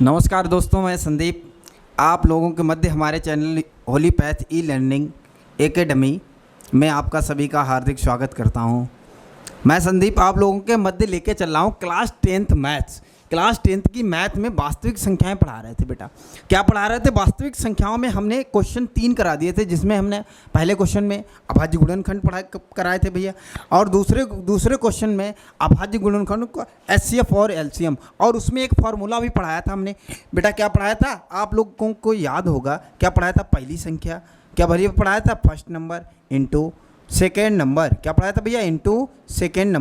नमस्कार दोस्तों, मैं संदीप आप लोगों के मध्य हमारे चैनल होलीपैथ ई लर्निंग एकेडमी में आपका सभी का हार्दिक स्वागत करता हूं। मैं संदीप आप लोगों के मध्य लेके चल रहा हूं class 10th maths. Class 10th की मैथ में वास्तविक संख्याएं पढ़ा रहे थे। बेटा क्या पढ़ा रहे थे? वास्तविक संख्याओं में हमने क्वेश्चन 3 करा दिए थे, जिसमें हमने पहले क्वेश्चन में अभाज्य गुणनखंड कराए थे भैया, और दूसरे क्वेश्चन में अभाज्य गुणनखंड को एचसीएफ और एलसीएम, और उसमें एक फार्मूला भी पढ़ाया था हमने। बेटा क्या पढ़ाया था? आप लोगों को याद होगा क्या पढ़ाया था? पहली संख्या क्या भैया पढ़ाया था? First number into second number. क्या पढ़ाया था भैया? Into second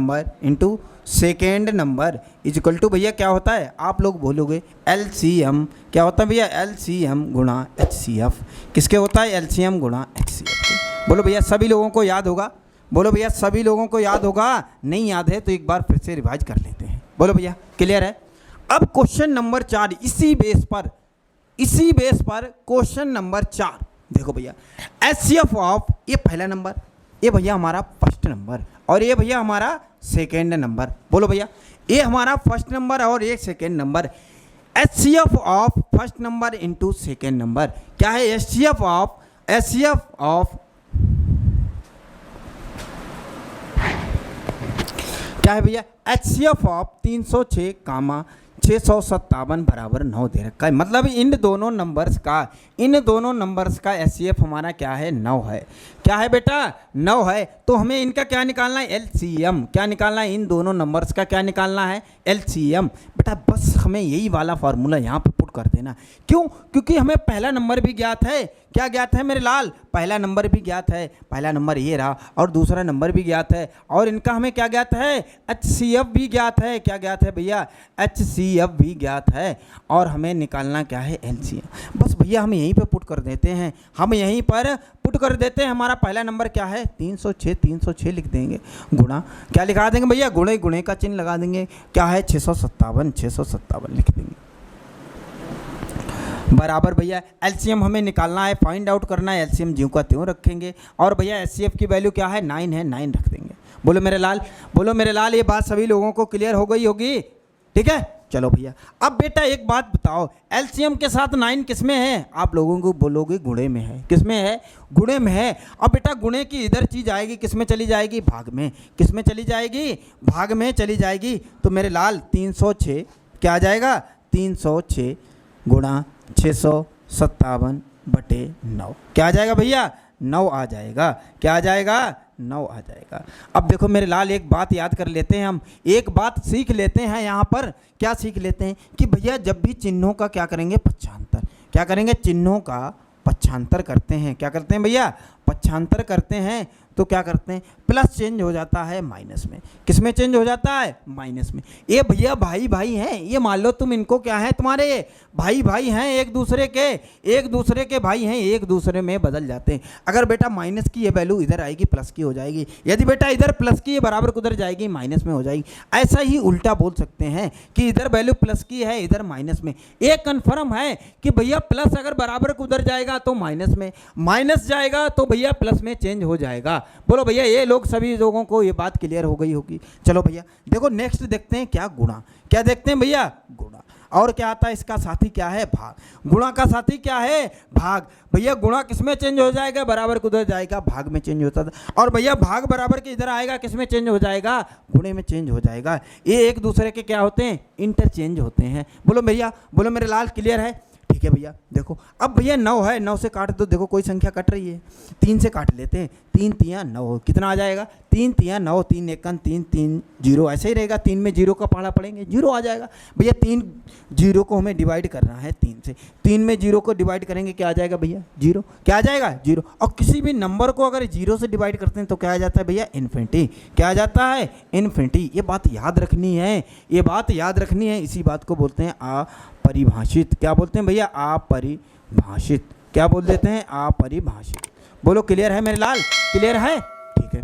number is equal to भैया क्या होता है? आप लोग बोलोगे एलसीएम। क्या होता है भैया? एलसीएम गुणा एचसीएफ। किसके होता है? एलसीएम गुणा एचसीएफ। बोलो भैया सभी लोगों को याद होगा? बोलो भैया सभी लोगों को याद होगा? नहीं याद है तो एक बार फिर से रिवाइज कर लेते हैं। बोलो भैया क्लियर है? अब क्वेश्चन नंबर 4 इसी बेस पर क्वेश्चन नंबर 4 देखो भैया, एचसीएफ ऑफ ये पहला नंबर, ये भैया हमारा फर्स्ट नंबर, और ये भैया हमारा सेकेंड नंबर। बोलो भैया ये हमारा फर्स्ट नंबर और ये second number. HCF of first number into second number क्या है? एचसीएफ ऑफ क्या है भैया? एचसीएफ ऑफ 306 कामा 657 बराबर 9 दे रखा है। मतलब इन दोनों नंबर्स का एचसीएफ हमारा क्या है? 9 है। क्या है बेटा? 9 है। तो हमें इनका क्या निकालना है? एलसीएम। क्या निकालना है? इन दोनों नंबर्स का क्या निकालना है? एलसीएम। बेटा बस हमें यही वाला फार्मूला यहाँ पे पुट कर देना। क्यों? क्योंकि हमें पहला नंबर भी ज्ञात है। क्या ज्ञात है मेरे लाल? पहला नंबर भी ज्ञात है। पहला नंबर ये रहा, और दूसरा नंबर भी ज्ञात है, और इनका हमें क्या ज्ञात है? एचसीएफ भी ज्ञात है। क्या ज्ञात है भैया? एचसीएफ भी ज्ञात है, और हमें निकालना क्या है? एलसीएम। बस भैया हम यहीं पे पुट कर देते हैं, हमारा पहला नंबर क्या है? 306 लिख देंगे, गुणा क्या लिखा देंगे भैया? गुणे का चिन्ह लगा देंगे। क्या है? 657 लिख देंगे, बराबर भैया एलसीएम हमें निकालना है, फाइंड आउट करना है। एलसीएम ज्यों का त्यों रखेंगे, और भैया एचसीएफ की वैल्यू क्या है? 9 है, 9 रख देंगे। बोलो मेरे लाल, ये बात सभी लोगों को क्लियर हो गई होगी? ठीक है, चलो भैया अब बेटा एक बात बताओ, एलसीएम के साथ 9 किस में है? आप लोगों को बोलोगे गुणे में है। किस में है? गुणे में है। अब बेटा गुणे की इधर चीज आएगी, किस में चली जाएगी? भाग में। किस में चली जाएगी? भाग में चली जाएगी। तो मेरे लाल 306 क्या आ जाएगा? 306 गुणा 657/9 क्या आ जाएगा भैया? 9 आ जाएगा। क्या आ जाएगा? 9 आ जाएगा। अब देखो मेरे लाल एक बात याद कर लेते हैं, हम एक बात सीख लेते हैं यहाँ पर। क्या सीख लेते हैं? कि भैया जब भी चिन्हों का क्या करेंगे? पक्षांतर। क्या करेंगे? चिन्हों का पक्षांतर करते हैं। क्या करते हैं भैया? पक्षांतर करते हैं। तो क्या करते हैं? प्लस चेंज हो जाता है माइनस में। किस में चेंज हो जाता है? माइनस में। ये भैया भाई हैं, ये मान लो तुम इनको क्या है? तुम्हारे भाई हैं, एक दूसरे के भाई हैं, एक दूसरे में बदल जाते हैं। अगर बेटा माइनस की ये वैल्यू इधर आएगी, प्लस की हो जाएगी। यदि बेटा इधर प्लस की ये बराबर उधर जाएगी, माइनस में हो जाएगी। ऐसा ही उल्टा बोल सकते हैं कि इधर वैल्यू प्लस की है, इधर माइनस में। एक कन्फर्म है कि भैया प्लस अगर बराबर उधर जाएगा तो माइनस में, माइनस जाएगा तो भैया प्लस में चेंज हो जाएगा। बोलो भैया ये लोग सभी लोगों को ये बात क्लियर हो गई होगी? चलो भैया देखो नेक्स्ट देखते हैं क्या? गुणा। क्या देखते हैं भैया? गुणा। और क्या आता है? इसका साथी क्या है? भाग। गुणा का साथी क्या है? भाग। भैया गुणा किस में चेंज हो जाएगा? बराबर को उधर जाएगा, भाग में चेंज होता था। और भैया भाग बराबर के इधर आएगा, किस में चेंज हो जाएगा? गुणे में चेंज हो जाएगा। ये एक दूसरे के क्या होते हैं? इंटरचेंज होते हैं। बोलो भैया, बोलो मेरे लाल क्लियर है? ठीक है भैया देखो अब भैया 9 है, 9 से काट दो। देखो कोई संख्या कट रही है, 3 से काट लेते हैं। 3 तिया 9 कितना आ जाएगा? 3 तिया 9, 3 एकन 3, 3 0 ऐसे ही रहेगा। 3 में 0 का पहाड़ा पड़ेंगे, 0 आ जाएगा। भैया 3 0 को हमें डिवाइड करना है 3 से। 3 में 0 को डिवाइड करेंगे, क्या आ जाएगा भैया? 0। क्या आ जाएगा? 0। और किसी भी नंबर को अगर 0 से डिवाइड करते हैं तो क्या आ जाता है भैया? इन्फिनिटी। क्या आ जाता है? इन्फिनिटी। ये बात याद रखनी है, इसी बात को बोलते हैं अपरिभाषित। क्या बोलते हैं भैया? अपरिभाषित। क्या बोल देते हैं? अपरिभाषित। बोलो क्लियर है मेरे लाल? क्लियर है? ठीक है।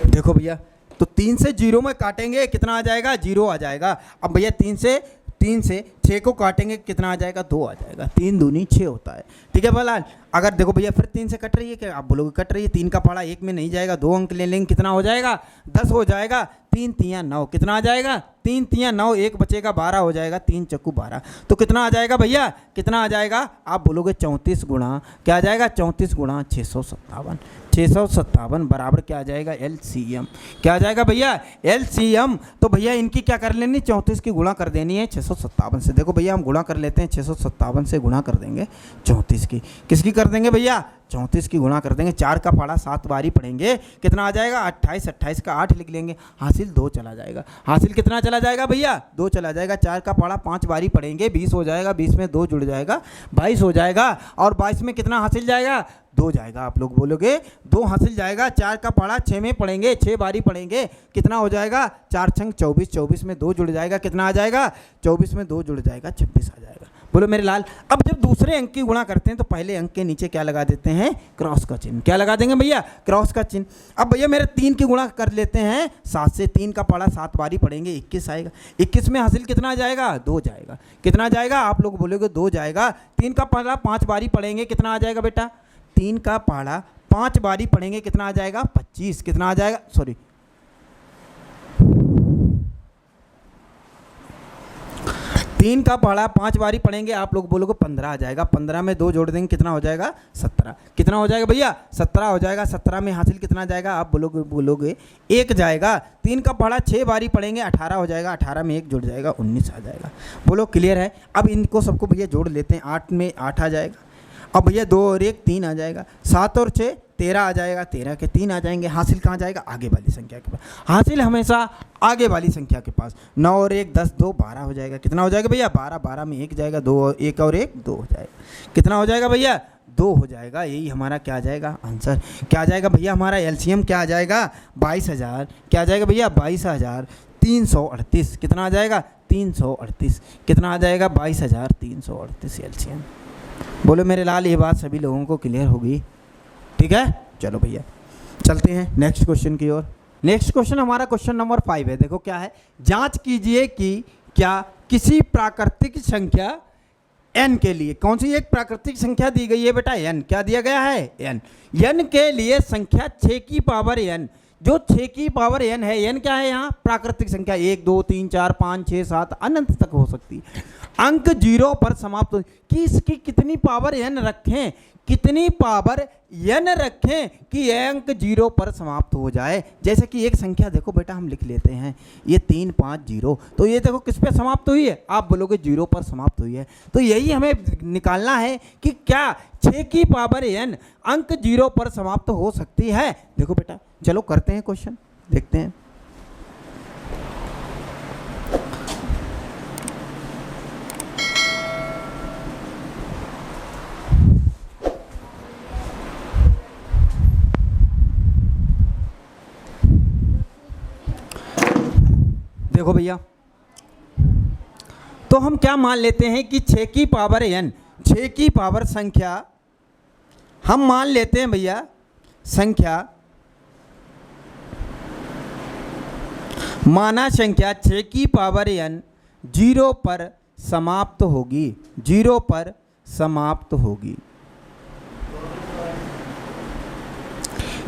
देखो भैया तो 3 से 0 में काटेंगे, कितना आ जाएगा? 0 आ जाएगा। अब भैया 3 से 3 से 6 को काटेंगे कितना आ जाएगा, 2 आ जाएगा। 3 दूनी 6 होता है। ठीक है भला, अगर देखो भैया फिर 3 से कट रही है, क्या आप बोलोगे कट रही है, 3 का पहाड़ा 1 में नहीं जाएगा, 2 अंक ले लेंगे, कितना हो जाएगा, 10 हो जाएगा। 3 तियाँ 9, कितना आ जाएगा, 3 तियाँ 9, 1 बचेगा 12 हो जाएगा, 3 चक्कू 12। तो कितना आ जाएगा भैया, कितना आ जाएगा, आप बोलोगे 34 गुणा क्या आ जाएगा, 34 गुणा 657। 657 बराबर क्या आ जाएगा, LCM। क्या आ जाएगा भैया, LCM। तो भैया इनकी क्या कर लेनी, 34 की गुणा कर देनी है 657 से। देखो भैया हम गुणा कर लेते हैं, 657 से गुणा कर देंगे 34 की। किसकी कर देंगे भैया, 34 की गुणा कर देंगे। 4 का पहाड़ा 7 बारी पढ़ेंगे, कितना आ जाएगा, 28। 28 का 8 लिख लेंगे, हासिल 2 चला जाएगा। हासिल कितना चला जाएगा भैया, 2 चला जाएगा। 4 का पहाड़ा 5 बारी पढ़ेंगे, 20 हो जाएगा। 20 में 2 जुड़ जाएगा, 22 हो जाएगा। और 22 में कितना हासिल जाएगा, 2 जाएगा। आप लोग बोलोगे 2 हासिल जाएगा। 4 का पहाड़ा 6 में पढ़ेंगे, 6 बारी पढ़ेंगे, कितना हो जाएगा, 4 छंग 24। 24 में 2 जुड़ जाएगा, कितना आ जाएगा, 24 में 2 जुड़ जाएगा, 26 आ जाएगा। बोलो मेरे लाल। अब जब दूसरे अंक की गुणा करते हैं तो पहले अंक के नीचे क्या लगा देते हैं, क्रॉस का चिन्ह। क्या लगा देंगे भैया, क्रॉस का चिन्ह। अब भैया मेरे 3 की गुणा कर लेते हैं 7 से। 3 का पहाड़ा 7 बारी पढ़ेंगे, 21 आएगा। 21 में हासिल कितना आ जाएगा, 2 जाएगा। कितना जाएगा, आप लोग बोलोगे 2 जाएगा। 3 का पहाड़ा 5 बारी पढ़ेंगे, कितना आ जाएगा बेटा, 3 का पहाड़ा 5 बारी पढ़ेंगे, कितना आ जाएगा, 25। कितना आ जाएगा, सॉरी 3 का पहाड़ा 5 बारी पढ़ेंगे, आप लोग बोलोगे 15 आ जाएगा। 15 में 2 जोड़ देंगे, कितना हो जाएगा, 17। कितना हो जाएगा भैया, 17 हो जाएगा। 17 में हासिल कितना जाएगा, आप बोलोगे 1 जाएगा। 3 का पहाड़ा 6 बारी पढ़ेंगे, 18 हो जाएगा। 18 में 1 जुड़ जाएगा, 19 आ जाएगा। बोलो क्लियर है। अब इनको सबको भैया जोड़ लेते हैं। 8 में 8 आ जाएगा। अब भैया 2 और 1 3 आ जाएगा। 7 और 6 13 आ जाएगा। 13 के 3 आ जाएंगे। हासिल कहाँ जाएगा, आगे वाली संख्या के पास। हासिल हमेशा आगे वाली संख्या के पास। 9 और 1 10, 2 12 हो जाएगा। कितना हो जाएगा भैया, 12। 12 में 1 जाएगा, 2 और 1 और 1 2 हो जाएगा। कितना हो जाएगा भैया, 2 हो जाएगा। यही हमारा क्या आ जाएगा, आंसर। क्या आ जाएगा भैया, हमारा LCM क्या आ जाएगा, 22,000। क्या आ जाएगा भैया, 22,338। कितना आ जाएगा, 338। कितना आ जाएगा, 22,338 LCM। बोलो मेरे लाल, ये बात सभी लोगों को क्लियर होगी। ठीक है, चलो भैया चलते हैं नेक्स्ट क्वेश्चन की ओर। नेक्स्ट क्वेश्चन हमारा क्वेश्चन नंबर 5 है। देखो क्या है, जांच कीजिए कि क्या किसी प्राकृतिक संख्या n के लिए, कौन सी एक प्राकृतिक संख्या दी गई है बेटा, n। क्या दिया गया है, n के लिए संख्या 6 की पावर n, जो 6 की पावर n है, n क्या है यहाँ, प्राकृतिक संख्या। 1 2 3 4 5 6 7 अनंत तक हो सकती है। अंक 0 पर समाप्त हो, कि इसकी कितनी पावर n रखें, कितनी पावर n रखें कि अंक 0 पर समाप्त हो जाए। जैसे कि एक संख्या देखो बेटा हम लिख लेते हैं, ये 3 5 0, तो ये देखो किस पे समाप्त हुई है, आप बोलोगे 0 पर समाप्त हुई है। तो यही हमें निकालना है कि क्या 6 की पावर n अंक 0 पर समाप्त हो सकती है। देखो बेटा चलो करते हैं क्वेश्चन, देखते हैं। देखो भैया, तो हम क्या मान लेते हैं कि 6 की पावर n, 6 की पावर संख्या हम मान लेते हैं भैया, संख्या माना संख्या 6 की पावर n 0 पर समाप्त होगी, 0 पर समाप्त होगी।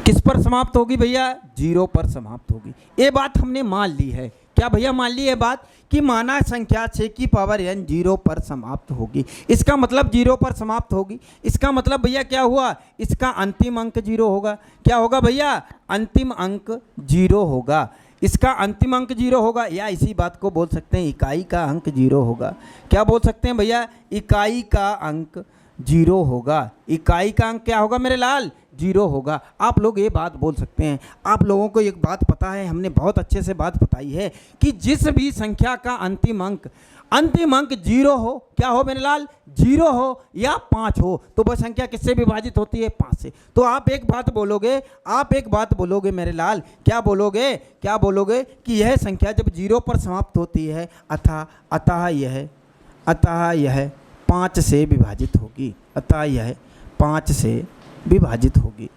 किस पर समाप्त होगी भैया, 0 पर समाप्त होगी। ये बात हमने मान ली है। क्या भैया मान ली है बात कि माना संख्या 6 की पावर n 0 पर समाप्त होगी। इसका मतलब 0 पर समाप्त होगी, इसका मतलब भैया क्या हुआ, इसका अंतिम अंक 0 होगा। क्या होगा भैया, अंतिम अंक 0 होगा। इसका अंतिम अंक 0 होगा, या इसी बात को बोल सकते हैं इकाई का अंक 0 होगा। क्या बोल सकते हैं भैया, इकाई का अंक 0 होगा। इकाई का अंक क्या होगा मेरे लाल, 0 होगा। आप लोग ये बात बोल सकते हैं। आप लोगों को एक बात पता है, हमने बहुत अच्छे से बात बताई है कि जिस भी संख्या का अंतिम अंक 0 हो, क्या हो मेरे लाल, 0 हो या 5 हो, तो वह संख्या किससे विभाजित होती है, 5 से। तो आप एक बात बोलोगे, आप एक बात बोलोगे मेरे लाल, क्या बोलोगे, क्या बोलोगे कि यह संख्या जब 0 पर समाप्त होती है अतः यह 5 से विभाजित होगी, अतः यह 5 से विभाजित होगी।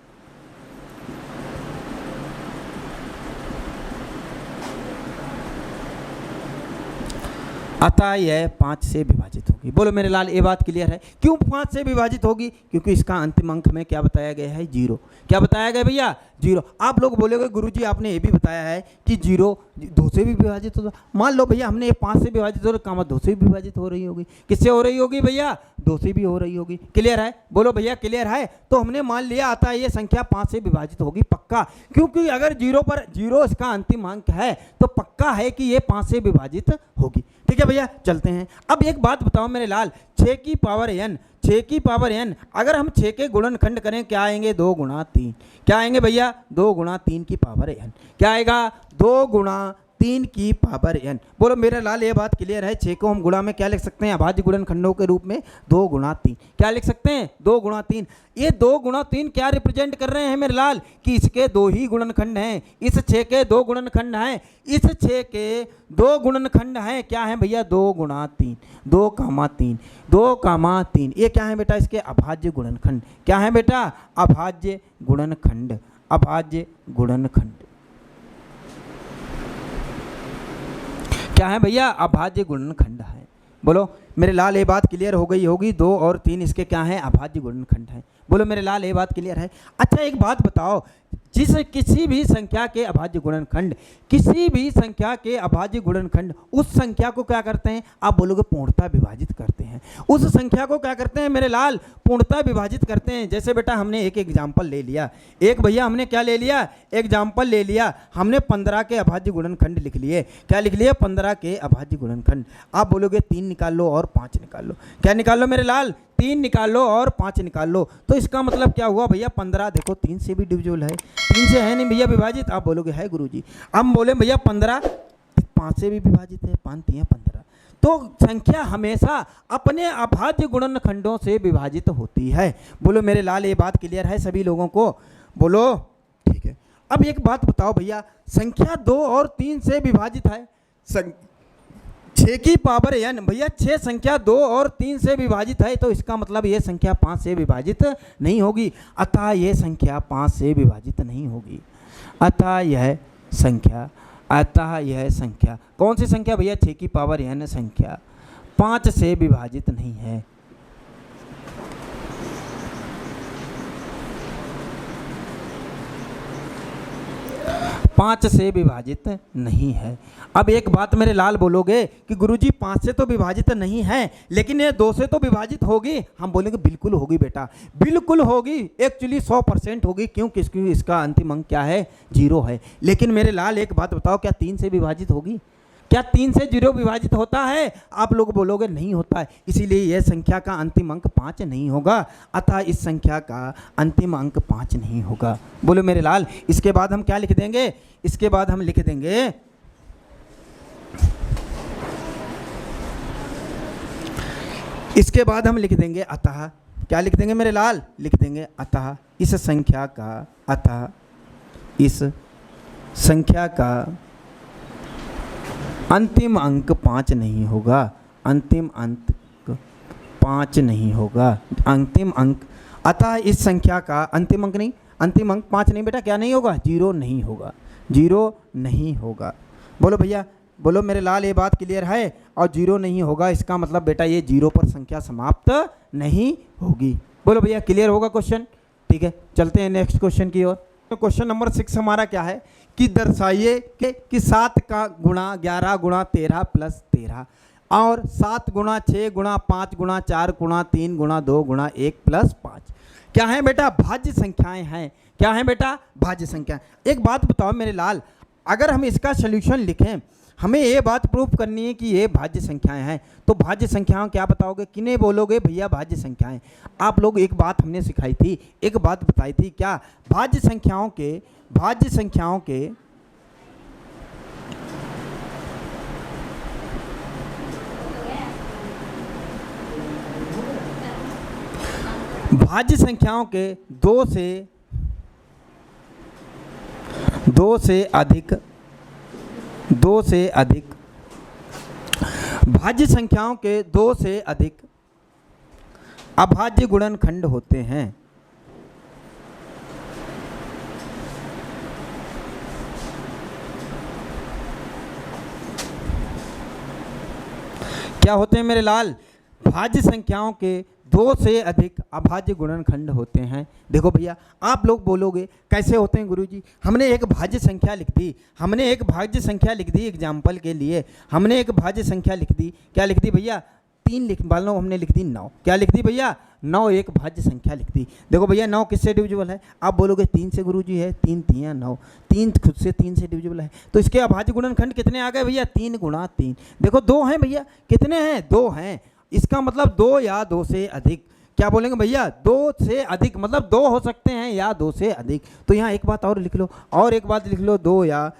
अतः यह 5 से विभाजित होगी। बोलो मेरे लाल, ये बात क्लियर है। क्यों 5 से विभाजित होगी? क्योंकि इसका अंतिम अंक में क्या बताया गया है? 0। क्या बताया गया भैया? 0। आप लोग बोलोगे गुरुजी आपने ये भी बताया है कि 0 2 से भी विभाजित होता। मान लो भैया हमने ये 5 से विभाजित हो रहा, कामा 2 से भी विभाजित हो रही होगी। किससे हो रही होगी भैया? 2 से भी हो रही होगी। क्लियर है? बोलो भैया क्लियर है? तो हमने मान लिया आता है ये संख्या 5 से विभाजित होगी पक्का, क्योंकि अगर 0 पर 0 इसका अंतिम अंक है तो पक्का है कि ये 5 से विभाजित होगी। ठीक है भैया, चलते हैं। अब एक बात बताओ मेरे लाल, 6 की पावर n, 6 की पावर n, अगर हम 6 के गुणनखंड करें क्या आएंगे? 2 गुणा 3। क्या आएंगे भैया? 2 गुणा 3 की पावर n। क्या आएगा? 2 गुणा 3 की पावर n। बोलो मेरा लाल ये बात क्लियर है? 6 को हम गुणा में क्या लिख सकते हैं? अभाज्य गुणनखंडों के रूप में 2 गुणा 3। क्या लिख सकते हैं? 2 गुणा 3। ये 2 गुणा 3 क्या रिप्रेजेंट कर रहे हैं मेरे लाल? कि इसके 2 ही गुणनखंड हैं। इस 6 के 2 गुणनखंड हैं, इस 6 के 2 गुणनखंड हैं। क्या है भैया? 2 गुणा 3, 2 कामा 3, 2 कामा 3। ये क्या है बेटा? इसके अभाज्य गुणनखंड। क्या है बेटा? अभाज्य गुणनखंड, अभाज्य गुणनखंड। क्या है भैया? अभाज्य गुणनखंड है। बोलो मेरे लाल ये बात क्लियर हो गई होगी? 2 और 3 इसके क्या है? अभाज्य गुणनखंड है। बोलो मेरे लाल ये बात क्लियर है? अच्छा एक बात बताओ, जिस किसी भी संख्या के अभाज्य गुणनखंड, किसी भी संख्या के अभाज्य गुणनखंड उस संख्या को क्या करते हैं? आप बोलोगे पूर्णतः विभाजित करते हैं। उस संख्या को क्या करते हैं मेरे लाल? पूर्णतः विभाजित करते हैं। जैसे बेटा हमने एक एग्जाम्पल ले लिया, एक भैया हमने क्या ले लिया? एग्जाम्पल ले लिया। हमने 15 के अभाज्य गुणनखंड लिख लिए। क्या लिख लिए? 15 के अभाज्य गुणनखंड। आप बोलोगे 3 निकाल लो और 5 निकाल लो। क्या निकाल लो मेरे लाल? 3 निकाल लो और 5 निकाल लो। तो इसका मतलब क्या हुआ भैया? 15 देखो 3 से भी डिविजिबल है, 3 से है नहीं भैया विभाजित? आप बोलोगे है गुरुजी। हम बोले भैया 15 5 से भी विभाजित है, 5 3 15। तो संख्या हमेशा अपने अभाज्य गुणनखंडों से विभाजित होती है। बोलो मेरे लाल ये बात क्लियर है सभी लोगों को? बोलो ठीक है। अब एक बात बताओ भैया, संख्या 2 और 3 से विभाजित है, 6 की पावर n, भैया 6 संख्या 2 और 3 से विभाजित है, तो इसका मतलब ये संख्या 5 से विभाजित नहीं होगी। अतः ये संख्या 5 से विभाजित नहीं होगी। अतः यह संख्या, अतः यह संख्या कौन सी संख्या भैया? 6 की पावर n संख्या 5 से विभाजित नहीं है। पाँच से विभाजित नहीं है। अब एक बात मेरे लाल बोलोगे कि गुरुजी 5 से तो विभाजित नहीं है, लेकिन ये 2 से तो विभाजित होगी। हम बोलेंगे बिल्कुल होगी बेटा, बिल्कुल होगी, एक्चुअली 100% होगी। क्यों? क्योंकि इसका अंतिम अंक क्या है? 0 है। लेकिन मेरे लाल एक बात बताओ, क्या 3 से विभाजित होगी? क्या 3 से 0 विभाजित होता है? आप लोग बोलोगे नहीं होता है। इसीलिए यह संख्या का अंतिम अंक 5 नहीं होगा। अतः इस संख्या का अंतिम अंक 5 नहीं होगा। बोलो मेरे लाल, इसके बाद हम क्या लिख देंगे? इसके बाद हम लिख देंगे इसके बाद हम लिख देंगे अतः। क्या लिख देंगे मेरे लाल? लिख देंगे अतः इस संख्या का, अतः इस संख्या का अंतिम अंक 5 नहीं होगा। अंतिम अंक 5 नहीं होगा। अंतिम अंक, अतः इस संख्या का अंतिम अंक नहीं, अंतिम अंक 5 नहीं बेटा। क्या नहीं होगा? 0 नहीं होगा। 0 नहीं होगा। बोलो भैया, बोलो मेरे लाल ये बात क्लियर है? और 0 नहीं होगा इसका मतलब बेटा ये 0 पर संख्या समाप्त नहीं होगी। बोलो भैया क्लियर होगा क्वेश्चन? ठीक है, चलते हैं नेक्स्ट क्वेश्चन की ओर। तो क्वेश्चन नंबर 6 हमारा क्या है कि दर्शाइए कि 7 का गुणा 11 गुणा 13 प्लस 13 और 7 गुणा 6 गुणा 5 गुणा 4 गुणा 3 गुणा 2 गुणा 1 प्लस 5 क्या है बेटा? भाज्य संख्याएं हैं। क्या है बेटा? भाज्य संख्या। एक बात बताओ मेरे लाल, अगर हम इसका सॉल्यूशन लिखें, हमें ये बात प्रूफ करनी है कि ये भाज्य संख्याएं हैं, तो भाज्य संख्याओं क्या बताओगे? किन्हें बोलोगे भैया भाज्य संख्याएं? आप लोग एक बात हमने सिखाई थी, एक बात बताई थी, क्या? भाज्य संख्याओं के, भाज्य संख्याओं के भाज्य संख्याओं के 2 से अधिक भाज्य संख्याओं के 2 से अधिक अभाज्य गुणनखंड होते हैं। क्या होते हैं मेरे लाल? भाज्य संख्याओं के 2 से अधिक अभाज्य गुणनखंड होते हैं। देखो भैया, आप लोग बोलोगे कैसे होते हैं गुरुजी? हमने एक भाज्य संख्या लिख दी, हमने एक भाज्य संख्या लिख दी एग्जाम्पल के लिए, हमने एक भाज्य संख्या लिख दी। क्या लिख दी भैया? 3 लिख मान लो हमने लिख दी 9। क्या लिख दी भैया? 9 एक भाज्य संख्या लिख दी। देखो भैया 9 किससे डिविजिबल है? आप बोलोगे 3 से गुरुजी है, 3 3 9, 3 खुद से 3 से डिविजिबल है। तो इसके अभाज्य गुणनखंड कितने आ गए भैया? 3 गुणा 3। देखो 2 हैं भैया, कितने हैं? 2 हैं। इसका मतलब 2 या 2 से अधिक। क्या बोलेंगे भैया? 2 से अधिक, मतलब 2 हो सकते हैं या 2 से अधिक। तो यहाँ एक बात और लिख लो, और एक बात लिख लो, 2 या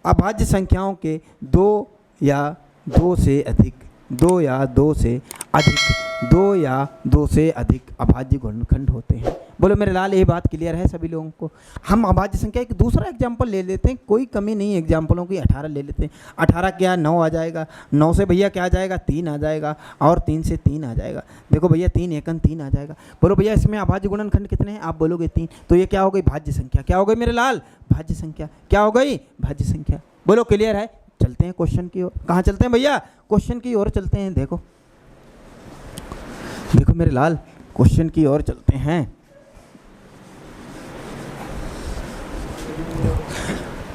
अभाज्य संख्याओं के 2 या 2 से अधिक, 2 या 2 से अधिक, 2 या 2 से अधिक अभाज्य गुणनखंड होते हैं। बोलो मेरे लाल, ये बात क्लियर है सभी लोगों को? हम अभाज्य संख्या एक दूसरा एग्जाम्पल ले लेते हैं, कोई कमी नहीं एग्जाम्पलों की। 18 ले लेते हैं। 18 क्या? 9 आ जाएगा। 9 से भैया क्या आ जाएगा? 3 आ जाएगा, और 3 से 3 आ जाएगा। देखो भैया 3 एकन 3 आ जाएगा। बोलो भैया इसमें अभाज्य गुणनखंड कितने हैं? आप बोलोगे 3। तो ये क्या हो गई? भाज्य संख्या। क्या हो गई मेरे लाल? भाज्य संख्या। क्या हो गई? भाज्य संख्या। बोलो क्लियर है? चलते हैं क्वेश्चन की ओर। कहाँ चलते हैं भैया? क्वेश्चन की ओर चलते हैं। देखो देखो मेरे लाल, क्वेश्चन की ओर चलते हैं।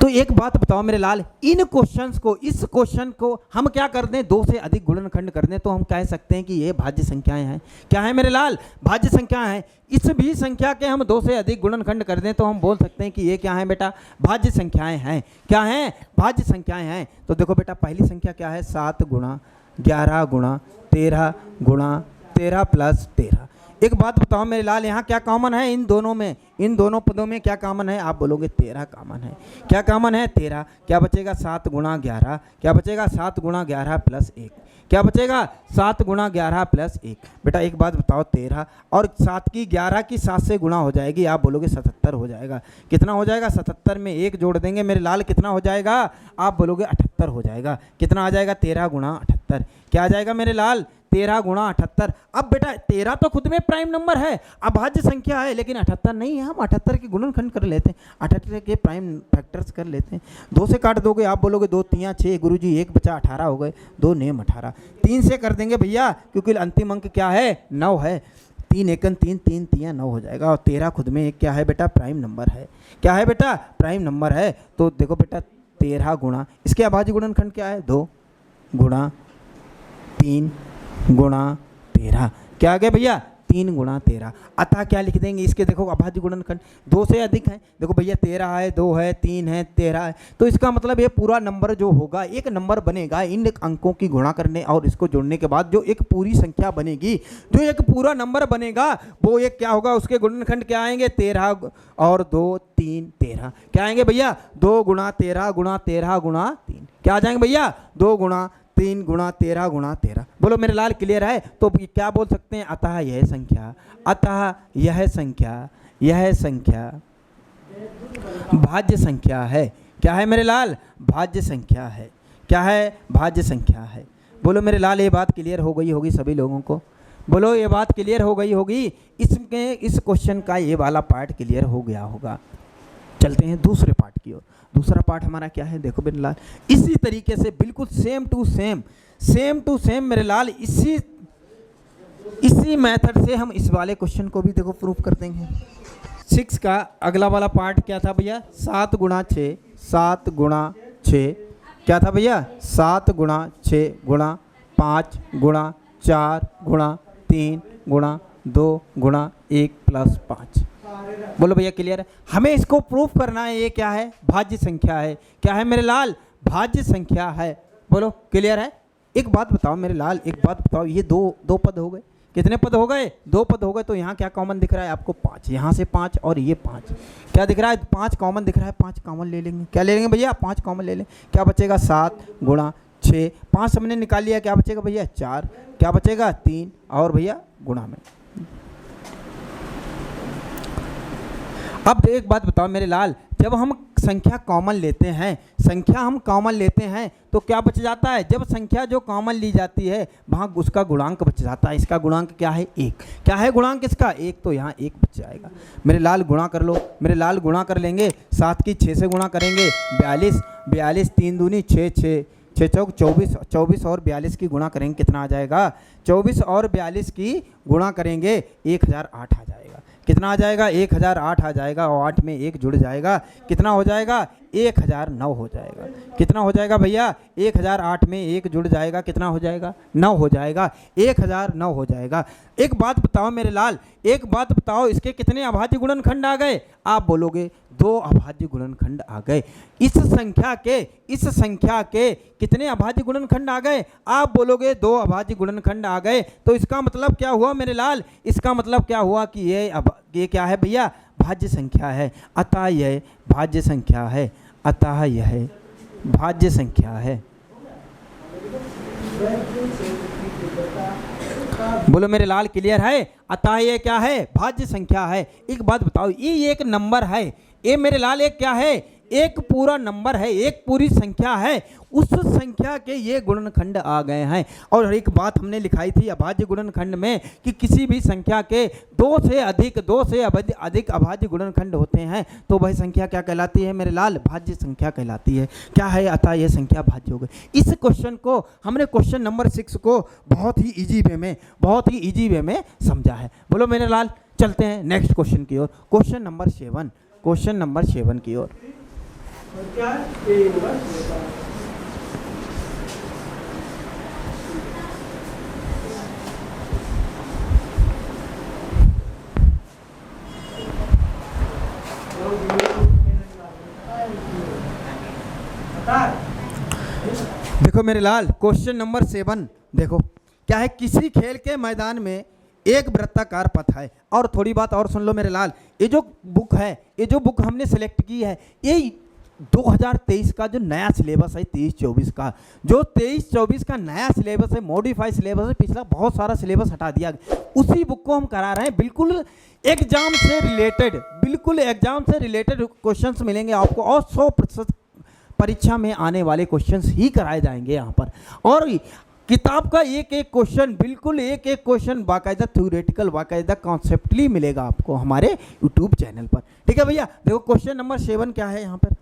तो एक बात बताओ मेरे लाल, इन क्वेश्चंस को, इस क्वेश्चन को हम क्या कर दें? 2 से अधिक गुणनखंड कर दें तो हम कह सकते हैं कि ये भाज्य संख्याएं हैं। क्या है मेरे लाल? भाज्य संख्या है। इस भी संख्या के हम 2 से अधिक गुणनखंड कर दें तो हम बोल सकते हैं कि ये क्या है बेटा? भाज्य संख्याएं हैं। क्या हैं? भाज्य संख्याएं हैं। तो देखो बेटा, पहली संख्या क्या है? 7 गुणा 11 गुणा 13 गुणा 13 प्लस 13। एक बात बताओ मेरे लाल, यहाँ क्या कॉमन है इन दोनों में? इन दोनों पदों में क्या कॉमन है? आप बोलोगे 13 कॉमन है। क्या कॉमन है? 13। क्या बचेगा? 7 गुणा 11। क्या बचेगा? 7 गुणा 11 प्लस 1। क्या बचेगा? 7 गुणा 11 प्लस 1। बेटा एक बात बताओ, 13 और 7 की 11 की 7 से गुणा हो जाएगी, आप बोलोगे 77 हो जाएगा। कितना हो जाएगा? 77 में 1 जोड़ देंगे मेरे लाल, कितना हो जाएगा? आप बोलोगे 78 हो जाएगा। कितना आ जाएगा? 13 गुणा 78। क्या आ जाएगा मेरे लाल? 13 गुणा 78। अब बेटा 13 तो खुद में प्राइम नंबर है, अभाज्य संख्या है, लेकिन 78 नहीं है। हम 78 के गुणनखंड कर लेते हैं, 78 के प्राइम फैक्टर्स कर लेते हैं। 2 से काट दोगे, आप बोलोगे 2 3 6 गुरुजी, 1 बचा 18 हो गए, 2 नेम 18। 3 से कर देंगे भैया, क्योंकि अंतिम अंक क्या है? 9 है। 3 एकन 3, 3 3 9 हो जाएगा। और 13 खुद में एक क्या है बेटा? प्राइम नंबर है। क्या है बेटा? प्राइम नंबर है। तो देखो बेटा 13 गुणा, इसके अभाज्य गुणनखंड क्या है? 2 गुणा 3 गुणा 13। क्या आ गया भैया? 3 गुणा 13। अतः क्या लिख देंगे इसके? देखो अभाज्य गुणनखंड 2 से अधिक है। देखो भैया 13 है, 2 है, 3 है, 13 है। तो इसका मतलब ये पूरा नंबर जो होगा, एक नंबर बनेगा इन अंकों की गुणा करने और इसको जोड़ने के बाद जो एक पूरी संख्या बनेगी, जो एक पूरा नंबर बनेगा, वो एक क्या होगा? उसके गुणनखंड क्या आएंगे? 13 और 2 3 13। क्या आएंगे भैया? 2 गुणा 13 गुणा 13 गुणा 3। क्या आ जाएंगे भैया? 2 गुणा 3 गुणा 13 गुणा 13। बोलो मेरे लाल क्लियर है? तो क्या बोल सकते हैं? अतः यह संख्या, अतः यह संख्या, यह संख्या भाज्य संख्या है। क्या है मेरे लाल? भाज्य संख्या है। क्या है? भाज्य संख्या है। बोलो मेरे लाल, ये बात क्लियर हो गई होगी सभी लोगों को? बोलो ये बात क्लियर हो गई होगी? इसमें इस क्वेश्चन का ये वाला पार्ट क्लियर हो गया होगा। चलते हैं दूसरे पार्ट की ओर। दूसरा पार्ट हमारा क्या है? देखो मेरे लाल, इसी तरीके से बिल्कुल सेम टू सेम मेरे लाल, इसी मेथड से हम इस वाले क्वेश्चन को भी देखो प्रूफ कर देंगे। 6 का अगला वाला पार्ट क्या था भैया? 7 गुणा 6, 7 गुणा 6। क्या था भैया? 7 गुणा 6 गुणा 5 गुणा 4 गुणा 3 गुणा 2 गुणा 1 प्लस 5। बोलो भैया क्लियर है? हमें इसको प्रूफ करना है, ये क्या है? भाज्य संख्या है। क्या है मेरे लाल? भाज्य संख्या है। बोलो क्लियर है? एक बात बताओ मेरे लाल, एक बात बताओ, ये दो पद हो गए। कितने पद हो गए? 2 पद हो गए। तो यहाँ क्या कॉमन दिख रहा है आपको? 5। यहाँ से 5 और ये 5 क्या दिख रहा है? 5 कॉमन दिख रहा है। 5 कॉमन ले लेंगे। क्या ले लेंगे भैया? 5 कॉमन ले लें। क्या बचेगा? 7 गुणा 6। 5 हमने निकाल लिया। क्या बचेगा भैया? 4। क्या बचेगा? 3 और भैया गुणा में। अब एक बात बताओ मेरे लाल, जब हम संख्या कॉमन लेते हैं, संख्या हम कॉमन लेते हैं तो क्या बच जाता है? जब संख्या जो कॉमन ली जाती है वहाँ उसका गुणांक बच जाता है। इसका गुणांक क्या है? 1। क्या है गुणांक इसका? 1। तो यहाँ 1 बच जाएगा। मेरे लाल गुणा कर लो। मेरे लाल गुणा कर लेंगे। 7 की 6 से गुणा करेंगे, 42। 42 3 दूनी 6, 6 6 चौक 24, 24 और 42 की गुणा करेंगे कितना आ जाएगा? 24 और 42 की गुणा करेंगे 1008 आ जाएगा। कितना आ जाएगा? 1008 आ जाएगा और 8 में 1 जुड़ जाएगा, कितना हो जाएगा? 1009 हो जाएगा। कितना हो जाएगा भैया? 1008 में 1 जुड़ जाएगा, कितना हो जाएगा? 9 हो जाएगा, 1009 हो जाएगा। एक बात बताओ मेरे लाल, एक बात बताओ, इसके कितने अभाज्य गुणनखंड आ गए? आप बोलोगे 2 अभाज्य गुणनखंड आ गए। इस संख्या के कितने अभाज्य गुणनखंड आ गए? आप बोलोगे 2 अभाज्य गुणनखंड आ गए। तो इसका मतलब क्या हुआ मेरे लाल? इसका मतलब क्या हुआ कि ये क्या है भैया? भाज्य संख्या है, अतः यह भाज्य संख्या है, अतः यह भाज्य संख्या है। बोलो मेरे लाल, क्लियर है? अतः ये क्या है? भाज्य संख्या है। एक बात बताओ, ये एक नंबर है, ये मेरे लाल एक क्या है? एक पूरा नंबर है, एक पूरी संख्या है, उस संख्या के ये गुणनखंड आ गए हैं। और एक बात हमने लिखाई थी अभाज्य गुणनखंड में कि किसी भी संख्या के 2 से अधिक अभाज्य गुणनखंड होते हैं तो वह संख्या क्या कहलाती है मेरे लाल? भाज्य संख्या कहलाती है। क्या है? अतः यह संख्या भाज्य हो गई। इस क्वेश्चन को हमने क्वेश्चन नंबर 6 को बहुत ही इजी वे में समझा है। बोलो मेरे लाल, चलते हैं नेक्स्ट क्वेश्चन की ओर, क्वेश्चन नंबर 7 की ओर। देखो मेरे लाल, क्वेश्चन नंबर 7 देखो क्या है? किसी खेल के मैदान में एक वृत्ताकार पथ है। और थोड़ी बात और सुन लो मेरे लाल, ये जो बुक हमने सेलेक्ट की है, ये 2023 का जो नया सिलेबस है 23-24 का, जो 23-24 का नया सिलेबस है, मॉडिफाइड सिलेबस है, पिछला बहुत सारा सिलेबस हटा दिया गया, उसी बुक को हम करा रहे हैं। बिल्कुल एग्जाम से रिलेटेड क्वेश्चंस मिलेंगे आपको और 100% परीक्षा में आने वाले क्वेश्चंस ही कराए जाएंगे यहाँ पर। और किताब का एक एक क्वेश्चन, बिल्कुल एक एक क्वेश्चन बाकायदा थ्योरेटिकल, बाकायदा कॉन्सेप्टली मिलेगा आपको हमारे यूट्यूब चैनल पर। ठीक है भैया, देखो क्वेश्चन नंबर 7 क्या है यहाँ पर?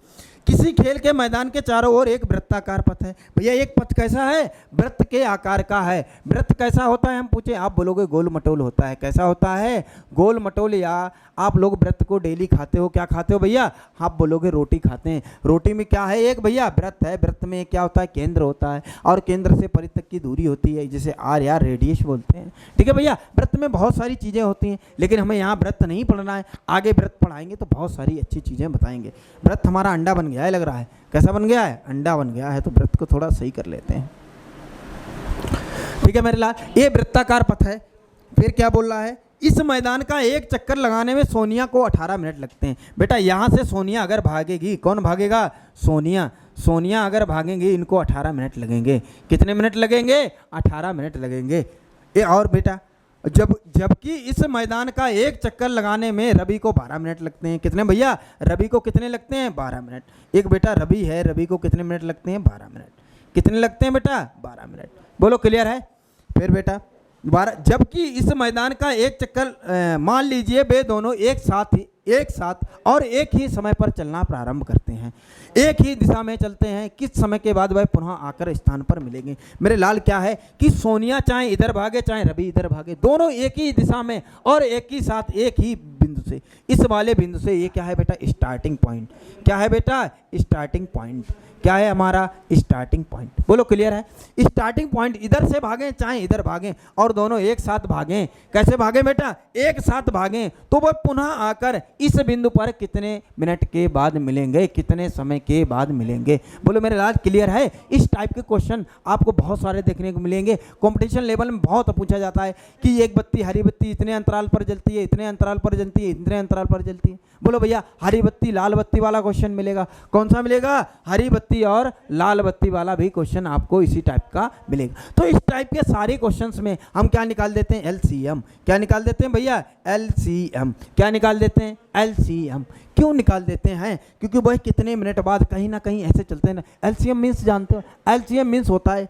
किसी खेल के मैदान के चारों ओर एक वृत्ताकार पथ है। भैया एक पथ कैसा है? वृत्त के आकार का है। वृत्त कैसा होता है हम पूछे, आप बोलोगे गोल मटोल होता है। कैसा होता है? गोल मटोल। या आप लोग व्रत को डेली खाते हो, क्या खाते हो भैया? आप बोलोगे रोटी खाते हैं। रोटी में क्या है? एक भैया व्रत है, व्रत में क्या होता है? केंद्र होता है, और केंद्र से परि तक की दूरी होती है, जिसे आर या रेडियस बोलते हैं। ठीक है भैया, व्रत में बहुत सारी चीज़ें होती हैं, लेकिन हमें यहाँ व्रत नहीं पढ़ना है, आगे व्रत पढ़ाएंगे तो बहुत सारी अच्छी चीज़ें बताएंगे। व्रत हमारा अंडा बन गया है, लग रहा है। कैसा बन गया है? अंडा बन गया है। तो व्रत को थोड़ा सही कर लेते हैं। ठीक है मेरे लाल, ये वृत्ताकार पथ है। फिर क्या बोल रहा है? इस मैदान का एक चक्कर लगाने में सोनिया को 18 मिनट लगते हैं। बेटा यहाँ से सोनिया अगर भागेगी, कौन भागेगा? सोनिया अगर भागेंगी, इनको 18 मिनट लगेंगे। कितने मिनट लगेंगे? 18 मिनट लगेंगे। और बेटा जबकि इस मैदान का एक चक्कर लगाने में रवि को 12 मिनट लगते हैं। कितने भैया? रवि को कितने लगते हैं? 12 मिनट। एक बेटा रवि है, रवि को कितने मिनट लगते हैं? 12 मिनट। कितने लगते हैं बेटा? 12 मिनट। बोलो क्लियर है? फिर बेटा 12, जबकि इस मैदान का एक चक्कर, मान लीजिए वे दोनों एक साथ और एक ही समय पर चलना प्रारंभ करते हैं, एक ही दिशा में चलते हैं। किस समय के बाद वह पुनः आकर स्थान पर मिलेंगे? मेरे लाल क्या है कि सोनिया चाहे इधर भागे चाहे रवि इधर भागे, दोनों एक ही दिशा में और एक ही साथ एक ही बिंदु से, इस वाले बिंदु से, ये क्या है बेटा? Starting point. क्या है बेटा? Starting point. क्या है हमारा? Starting point. बोलो क्लियर है? स्टार्टिंग पॉइंट इधर से भागें चाहे इधर भागें और दोनों एक साथ भागें। कैसे भागें बेटा? एक साथ भागें तो वह पुनः आकर इस बिंदु पर कितने मिनट के बाद मिलेंगे, कितने समय के बाद मिलेंगे? बोलो मेरे लाल क्लियर है? इस टाइप के क्वेश्चन आपको बहुत सारे देखने को मिलेंगे। कंपटीशन लेवल में बहुत पूछा जाता है कि एक बत्ती, हरी बत्ती इतने अंतराल पर जलती है, इतने अंतराल पर जलती है, इतने अंतराल पर जलती है। बोलो भैया हरी बत्ती लाल बत्ती वाला क्वेश्चन मिलेगा। कौन सा मिलेगा? हरी बत्ती और लाल बत्ती वाला भी क्वेश्चन आपको इसी टाइप का मिलेगा। तो इस टाइप के सारे क्वेश्चंस में हम क्या निकाल देते हैं? एलसीएम। क्या निकाल देते हैं भैया? एलसीएम। क्या निकाल देते हैं? एलसीएम। क्यों निकाल देते हैं? क्योंकि वह कितने मिनट बाद कहीं ना कहीं ऐसे चलते हैं ना। एलसीएम मीन्स जानते हो? एलसीएम मीन्स होता है,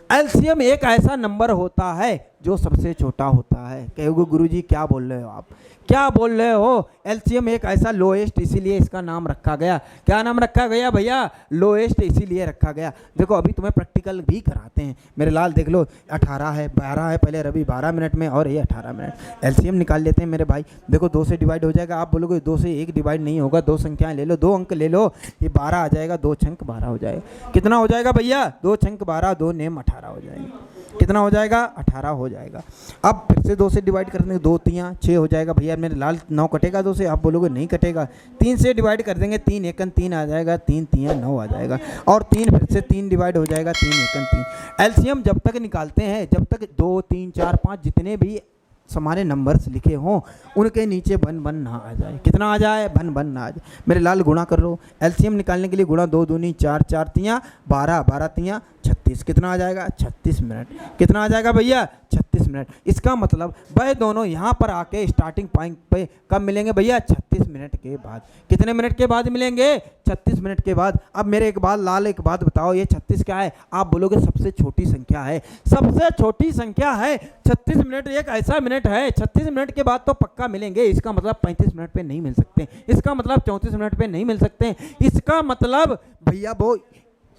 एलसीएम एक ऐसा नंबर होता है जो सबसे छोटा होता है। कहोगे गुरुजी क्या बोल रहे हो आप, क्या बोल रहे हो? एलसीएम एक ऐसा लोएस्ट, इसीलिए इसका नाम रखा गया। क्या नाम रखा गया भैया? लोएस्ट इसीलिए रखा गया। देखो अभी तुम्हें प्रैक्टिकल प्रैक्टिकल भी कराते हैं मेरे लाल। देख लो 18 है, 12 है, पहले रवि 12 मिनट में और ये 18 मिनट। एलसीएम निकाल लेते हैं मेरे भाई। देखो 2 से डिवाइड हो जाएगा, आप बोलोगे 2 से 1 डिवाइड नहीं होगा, 2 संख्याएं ले लो, 2 अंक ले लो, ये 12 आ जाएगा, 2 छंक 12 हो जाएगा। कितना हो जाएगा भैया? 2 छंक 12, 2 नेम 18 हो जाएगा। कितना हो जाएगा? 18 हो जाएगा। अब फिर से 2 से डिवाइड कर देंगे, 2 तियाँ 6 हो जाएगा भैया। मेरे लाल 9 कटेगा 2 से, आप बोलोगे नहीं कटेगा। 3 से डिवाइड कर देंगे, 3 एकन 3 आ जाएगा, 3 तियाँ 9 आ जाएगा, और 3 फिर से 3 डिवाइड हो जाएगा, 3 एकन 3। एलसीएम जब तक निकालते हैं, जब तक 2 3 4 5 जितने भी हमारे नंबर्स लिखे हों उनके नीचे बन बन ना आ जाए। कितना आ जाए? बन बन ना आ जाए। मेरे लाल गुणा कर लो। एलसीएम निकालने के लिए गुणा 2 दूनी 4, 4 तियाँ 12, 12 तियाँ 36। कितना आ जाएगा? 36 मिनट। कितना आ जाएगा भैया? 36 मिनट। इसका मतलब वह दोनों यहाँ पर आके स्टार्टिंग पॉइंट पे कब मिलेंगे भैया? 36 मिनट के बाद। कितने मिनट के बाद मिलेंगे? 36 मिनट के बाद। अब मेरे एक बात लाल, एक बात बताओ, ये 36 क्या है? आप बोलोगे सबसे छोटी संख्या है। सबसे छोटी संख्या है 36 मिनट। एक ऐसा मिनट है 36 मिनट के बाद तो पक्का मिलेंगे। इसका मतलब 35 मिनट पे नहीं मिल सकते, इसका मतलब 34 मिनट पे नहीं मिल सकते, इसका मतलब भैया वो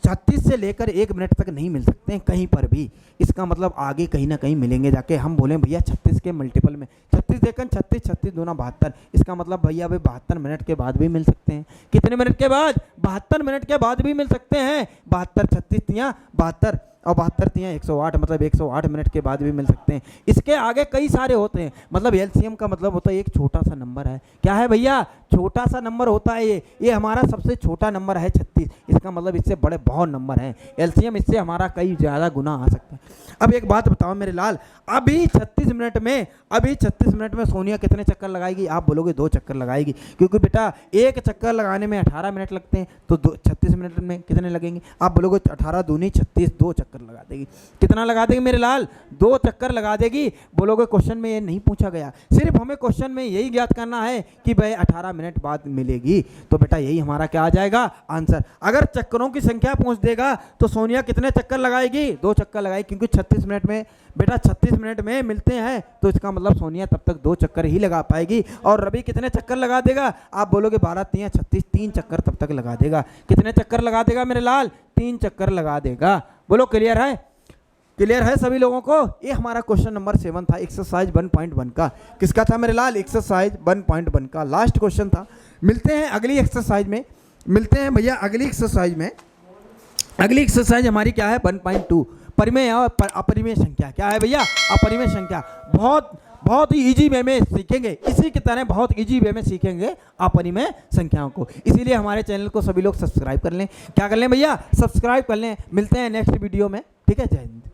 36 से लेकर 1 मिनट तक नहीं मिल सकते हैं कहीं पर भी। इसका मतलब आगे कहीं ना कहीं मिलेंगे जाके। हम बोले भैया 36 के मल्टीपल में 36 देखन 36, 36 दूना 72। इसका मतलब भैया वे 72 मिनट के बाद भी मिल सकते हैं। कितने मिनट के बाद? 72 मिनट के बाद भी मिल सकते हैं। 72 36 तियाँ 72 और 72 तियाँ 108, मतलब 108 मिनट के बाद भी मिल सकते हैं। इसके आगे कई सारे होते हैं। मतलब एलसीएम का मतलब होता है एक छोटा सा नंबर है। क्या है भैया? छोटा सा नंबर होता है ये हमारा सबसे छोटा नंबर है 36। इसका मतलब इससे बड़े बहुत नंबर हैं। एलसीएम इससे हमारा कई ज़्यादा गुना आ सकता है। अब एक बात बताओ मेरे लाल, अभी 36 मिनट में सोनिया कितने चक्कर लगाएगी? आप बोलोगे 2 चक्कर लगाएगी, क्योंकि बेटा एक चक्कर लगाने में 18 मिनट लगते हैं, तो 36 मिनट में कितने लगेंगे? आप बोलोगे 18 दूनी 36, 2 चक्कर लगा देगी। कितना लगा देगी मेरे लाल? 2 चक्कर लगा देगी। बोलोगे क्वेश्चन में ये नहीं पूछा गया, सिर्फ हमें क्वेश्चन में यही ज्ञात करना है कि भाई 18 मिनट बाद मिलेगी। तो बेटा यही हमारा क्या आ जाएगा? आंसर। अगर चक्करों की संख्या पूछ देगा तो सोनिया कितने चक्कर लगाएगी? 2 चक्कर लगाएगी, क्योंकि 36 मिनट में बेटा 36 मिनट में मिलते हैं, तो इसका मतलब सोनिया तब तक 2 चक्कर ही लगा पाएगी। और रवि कितने चक्कर लगा देगा? आप बोलोगे 12 तियाँ 36, 3 चक्कर तब तक लगा देगा। कितने चक्कर लगा देगा मेरे लाल? 3 चक्कर लगा देगा। बोलो क्लियर है? क्लियर है सभी लोगों को? ये हमारा क्वेश्चन नंबर 7 था, एक्सरसाइज 1.1 का। किसका था मेरे लाल? एक्सरसाइज 1.1 का लास्ट क्वेश्चन था। मिलते हैं अगली एक्सरसाइज में, मिलते हैं भैया अगली एक्सरसाइज में। अगली एक्सरसाइज हमारी क्या है? 1.2 परिमेय और अपरिमेय संख्या। क्या है भैया? अपरिमेय संख्या। बहुत ही इजी वे में सीखेंगे, इसी की तरह बहुत इजी वे में सीखेंगे अपरिमेय संख्याओं को। इसीलिए हमारे चैनल को सभी लोग सब्सक्राइब कर लें। क्या कर लें भैया? सब्सक्राइब कर लें। मिलते हैं नेक्स्ट वीडियो में। ठीक है, जय हिंद।